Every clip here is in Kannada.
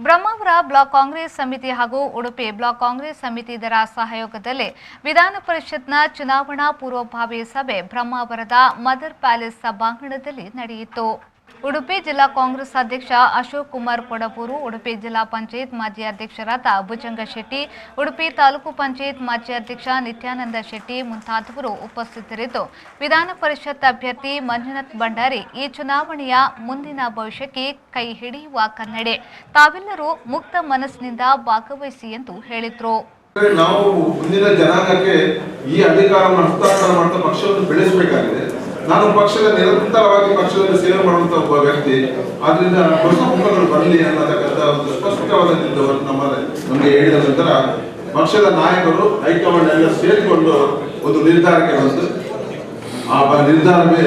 ಬ್ರಹ್ಮಾವರ ಬ್ಲಾಕ್ ಕಾಂಗ್ರೆಸ್ ಸಮಿತಿ ಹಾಗೂ ಉಡುಪಿ ಬ್ಲಾಕ್ ಕಾಂಗ್ರೆಸ್ ಸಮಿತಿ ಇದರ ಸಹಯೋಗದಲ್ಲಿ ವಿಧಾನ ಪರಿಷತ್ನ ಚುನಾವಣಾ ಪೂರ್ವಭಾವಿ ಸಭೆ ಬ್ರಹ್ಮಾವರದ ಮದರ್ ಪ್ಯಾಲೇಸ್ ಸಭಾಂಗಣದಲ್ಲಿ ನಡೆಯಿತು. ಉಡುಪಿ ಜಿಲ್ಲಾ ಕಾಂಗ್ರೆಸ್ ಅಧ್ಯಕ್ಷ ಅಶೋಕ್ ಕುಮಾರ್ ಕೊಡಪೂರು, ಉಡುಪಿ ಜಿಲ್ಲಾ ಪಂಚಾಯತ್ ಮಾಜಿ ಅಧ್ಯಕ್ಷರಾದ ಭುಜಂಗ ಶೆಟ್ಟಿ, ಉಡುಪಿ ತಾಲೂಕು ಪಂಚಾಯತ್ ಮಾಜಿ ಅಧ್ಯಕ್ಷ ನಿತ್ಯಾನಂದ ಶೆಟ್ಟಿ ಮುಂತಾದವರು ಉಪಸ್ಥಿತರಿದ್ದು, ವಿಧಾನ ಪರಿಷತ್ ಅಭ್ಯರ್ಥಿ ಮಂಜುನಾಥ್ ಭಂಡಾರಿ ಈ ಚುನಾವಣೆಯ ಮುಂದಿನ ಭವಿಷ್ಯಕ್ಕೆ ಕೈ ಹಿಡಿಯುವ ಕನ್ನಡೆ ತಾವೆಲ್ಲರೂ ಮುಕ್ತ ಮನಸ್ಸಿನಿಂದ ಭಾಗವಹಿಸಿ ಎಂದು ಹೇಳಿದರು. ನಾವು ಮುಂದಿನ ಜನಾಂಗಕ್ಕೆ ಈ ಅಧಿಕಾರವನ್ನು ಹಸ್ತಾಂತರ ಮಾಡುತ್ತಾ ಪಕ್ಷವನ್ನು ಬೆಳೆಸಬೇಕಾಗಿದೆ. ನಾನು ಪಕ್ಷದ ನಿರಂತರವಾಗಿ ಪಕ್ಷದಲ್ಲಿ ಸೇವೆ ಮಾಡುವಂತ ಒಬ್ಬ ವ್ಯಕ್ತಿ, ಆದ್ರಿಂದ ಹೊಸ ಮುಖಗಳು ಬರಲಿ ಅನ್ನತಕ್ಕಂಥ ಒಂದು ಸ್ಪಷ್ಟವಾದ ನಿರ್ಧಾರವನ್ನು ನಮಗೆ ಹೇಳಿದ ನಂತರ ಪಕ್ಷದ ನಾಯಕರು ಹೈಕಮಾಂಡ್ ಎಲ್ಲ ಸೇರಿಕೊಂಡು ಒಂದು ನಿರ್ಧಾರಕ್ಕೆ ಬಂದು ಆ ನಿರ್ಧಾರವೇ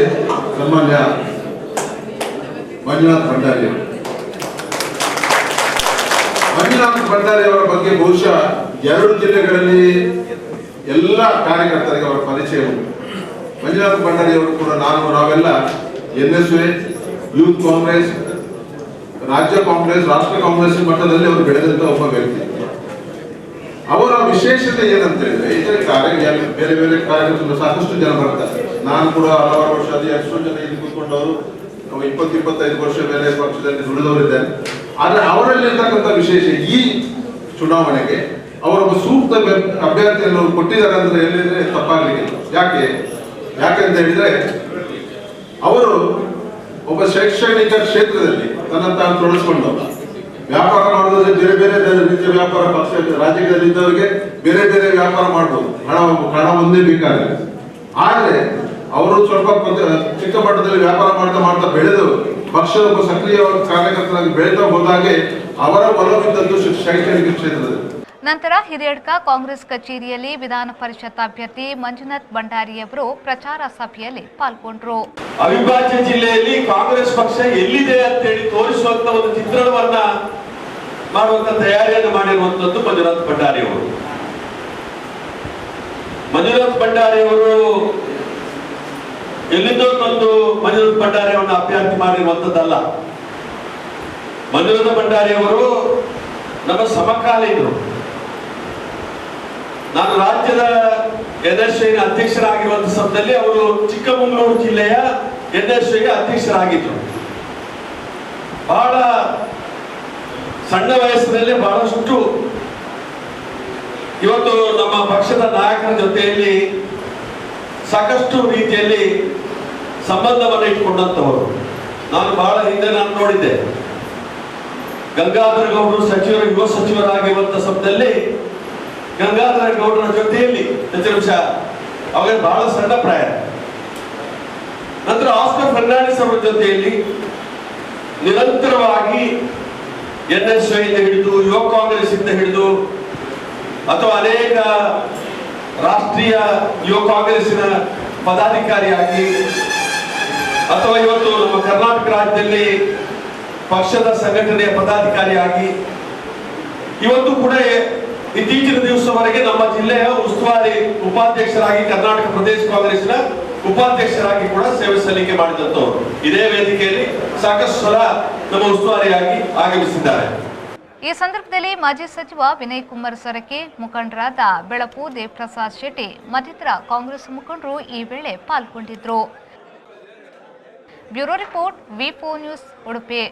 ಸನ್ಮಾನ್ಯ ಮಂಜುನಾಥ್ ಭಂಡಾರಿ ಅವರ ಬಗ್ಗೆ ಬಹುಶಃ 2 ಜಿಲ್ಲೆಗಳಲ್ಲಿ ಎಲ್ಲ ಕಾರ್ಯಕರ್ತರಿಗೆ ಅವರ ಪರಿಚಯ ಉಂಟು. ಮಂಜುನಾಥ್ ಭಂಡಾರಿ ಅವರು ಕೂಡ ನಾವೆಲ್ಲ NSA, ಯೂತ್ ಕಾಂಗ್ರೆಸ್, ರಾಜ್ಯ ಕಾಂಗ್ರೆಸ್, ರಾಷ್ಟ್ರ ಕಾಂಗ್ರೆಸ್ ಮಟ್ಟದಲ್ಲಿ ಅವರು ಬೆಳೆದಂತ ಒಬ್ಬ ವ್ಯಕ್ತಿ. ಅವರ ವಿಶೇಷತೆ ಏನಂತ ಹೇಳಿದ್ರೆ ಬೇರೆ ಬೇರೆ ಕಾರ್ಯಕರ್ತರು ಸಾಕಷ್ಟು ಜನ ಬರ್ತಾರೆ. ನಾನು ಕೂಡ ಹಲವಾರು ವರ್ಷ ಎಷ್ಟೋ ಜನ ಇಲ್ಲಿ ಕೂತ್ಕೊಂಡವರು 20-25 ವರ್ಷ ಬೇರೆ ಪಕ್ಷದಲ್ಲಿ ದುಡಿದವರಿದ್ದಾರೆ. ಆದ್ರೆ ಅವರಲ್ಲಿರ್ತಕ್ಕಂಥ ವಿಶೇಷ ಈ ಚುನಾವಣೆಗೆ ಅವರೊಬ್ಬ ಸೂಕ್ತ ಅಭ್ಯರ್ಥಿಯನ್ನು ಕೊಟ್ಟಿದ್ದಾರೆ ಅಂದ್ರೆ ಹೇಳಿದ್ರೆ ತಪ್ಪಾಗಲಿಕ್ಕಿಲ್ಲ. ಯಾಕೆಂತ ಹೇಳಿದ್ರೆ ಅವರು ಒಬ್ಬ ಶೈಕ್ಷಣಿಕ ಕ್ಷೇತ್ರದಲ್ಲಿ ತಾನು ತೊಡಗಿಸಿಕೊಂಡವರು. ವ್ಯಾಪಾರ ಮಾಡೋದ್ರೆ ಬೇರೆ ಬೇರೆ ರೀತಿಯ ವ್ಯಾಪಾರ, ಪಕ್ಷ ರಾಜ್ಯದಲ್ಲಿ ಇದ್ದವರಿಗೆ ಬೇರೆ ಬೇರೆ ವ್ಯಾಪಾರ ಮಾಡಬಹುದು, ಹಣ ಒಂದೇ ಬೇಕಾದ್ರೆ. ಆದ್ರೆ ಅವರು ಸ್ವಲ್ಪ ಚಿಕ್ಕ ಮಟ್ಟದಲ್ಲಿ ವ್ಯಾಪಾರ ಮಾಡ್ತಾ ಬೆಳೆದು ಪಕ್ಷದ ಒಬ್ಬ ಸಕ್ರಿಯ ಕಾರ್ಯಕರ್ತರಾಗಿ ಬೆಳೀತಾ ಹೋದಾಗೆ ಅವರ ಒಲವಿದ್ದದ್ದು ಶೈಕ್ಷಣಿಕ ಕ್ಷೇತ್ರದಲ್ಲಿ. ನಂತರ ಹಿರಿಯಡ್ಕ ಕಾಂಗ್ರೆಸ್ ಕಚೇರಿಯಲ್ಲಿ ವಿಧಾನ ಪರಿಷತ್ ಅಭ್ಯರ್ಥಿ ಮಂಜುನಾಥ್ ಭಂಡಾರಿಯವರು ಪ್ರಚಾರ ಸಭೆಯಲ್ಲಿ ಪಾಲ್ಗೊಂಡರು. ಅವಿಭಾಜ್ಯ ಜಿಲ್ಲೆಯಲ್ಲಿ ಕಾಂಗ್ರೆಸ್ ಪಕ್ಷ ಎಲ್ಲಿದೆ ಅಂತ ಹೇಳಿ ತೋರಿಸುವಂತ ಒಂದು ಚಿತ್ರಣವನ್ನ ಮಾಡುವಂತ ತಯಾರಿಯನ್ನು ಮಾಡಿರುವಂತದ್ದು ಮಂಜುನಾಥ್ ಭಂಡಾರಿ ಅವರು. ಮಂಜುನಾಥ್ ಭಂಡಾರಿ ಅವರು ಎಲ್ಲಿಂದೋ ತಂದು ಮಂಜುನಾಥ್ ಭಂಡಾರಿ ಅವರನ್ನ ಅಭ್ಯರ್ಥಿ ಮಾಡಿರುವಂತದ್ದಲ್ಲ. ಮಂಜುನಾಥ್ ಭಂಡಾರಿ ಅವರು ನಮ್ಮ ಸಮಕಾಲೀನರು. ನಾನು ರಾಜ್ಯದ NSA ಅಧ್ಯಕ್ಷರಾಗಿರುವಂತ ಸಮಯದಲ್ಲಿ ಅವರು ಚಿಕ್ಕಮಗಳೂರು ಜಿಲ್ಲೆಯ NSA ಅಧ್ಯಕ್ಷರಾಗಿದ್ರು. ಬಹಳ ಸಣ್ಣ ವಯಸ್ಸಿನಲ್ಲಿ ಬಹಳಷ್ಟು ಇವತ್ತು ನಮ್ಮ ಪಕ್ಷದ ನಾಯಕರ ಜೊತೆಯಲ್ಲಿ ಸಾಕಷ್ಟು ರೀತಿಯಲ್ಲಿ ಸಂಬಂಧವನ್ನು ಇಟ್ಕೊಂಡಂತವರು. ನಾನು ಬಹಳ ಹಿಂದೆ ನೋಡಿದ್ದೆ. ಗಂಗಾಧರ ಗೌಡರು ಯುವ ಸಚಿವರಾಗಿರುವಂತ ಸಮಯದಲ್ಲಿ ಗಂಗಾಧರ ಗೌಡರ ಜೊತೆಯಲ್ಲಿ ಅವರಿಗೆ ಬಹಳ ಸಣ್ಣ ಪ್ರಾಯ. ನಂತರ ಆಸ್ಕರ್ ಫರ್ನಾಂಡಿಸ್ ಅವರ ಜೊತೆಯಲ್ಲಿ ನಿರಂತರವಾಗಿ NSA ಇಂದ ಹಿಡಿದು ಯುವ ಕಾಂಗ್ರೆಸ್ ಇಂದ ಹಿಡಿದು ಅಥವಾ ಅನೇಕ ರಾಷ್ಟ್ರೀಯ ಯುವ ಕಾಂಗ್ರೆಸ್ಸಿನ ಪದಾಧಿಕಾರಿಯಾಗಿ ಅಥವಾ ಇವತ್ತು ನಮ್ಮ ಕರ್ನಾಟಕ ರಾಜ್ಯದಲ್ಲಿ ಪಕ್ಷದ ಸಂಘಟನೆಯ ಪದಾಧಿಕಾರಿಯಾಗಿ ಇವತ್ತು ಕೂಡ ಇತ್ತೀಚಿನ ದಿವಸವರೆಗೆ ನಮ್ಮ ಜಿಲ್ಲೆಯ ಉಸ್ತುವಾರಿ ಉಪಾಧ್ಯಕ್ಷರಾಗಿ ಕರ್ನಾಟಕ ಪ್ರದೇಶ ಕಾಂಗ್ರೆಸ್ನ ಉಪಾಧ್ಯಕ್ಷರಾಗಿ ಕೂಡ ಸೇವೆ ಸಲ್ಲಿಕೆ ಮಾಡಿದಂತವರು ಇದೇ ವೇದಿಕೆಯಲ್ಲಿ ಸಾಕಷ್ಟು ಸಲ ನಮ್ಮ ಉಸ್ತುವಾರಿಯಾಗಿ ಆಗಮಿಸಿದ್ದಾರೆ. ಈ ಸಂದರ್ಭದಲ್ಲಿ ಮಾಜಿ ಸಚಿವ ವಿನಯ್ ಕುಮಾರ್ ಸೊರಕೆ, ಮುಖಂಡರಾದ ಬೆಳಪು ದೇವಪ್ರಸಾದ್ ಶೆಟ್ಟಿ ಮತ್ತಿತರ ಕಾಂಗ್ರೆಸ್ ಮುಖಂಡರು ಈ ವೇಳೆ ಪಾಲ್ಗೊಂಡಿದ್ದರು. Bureau report V4 news Udupi.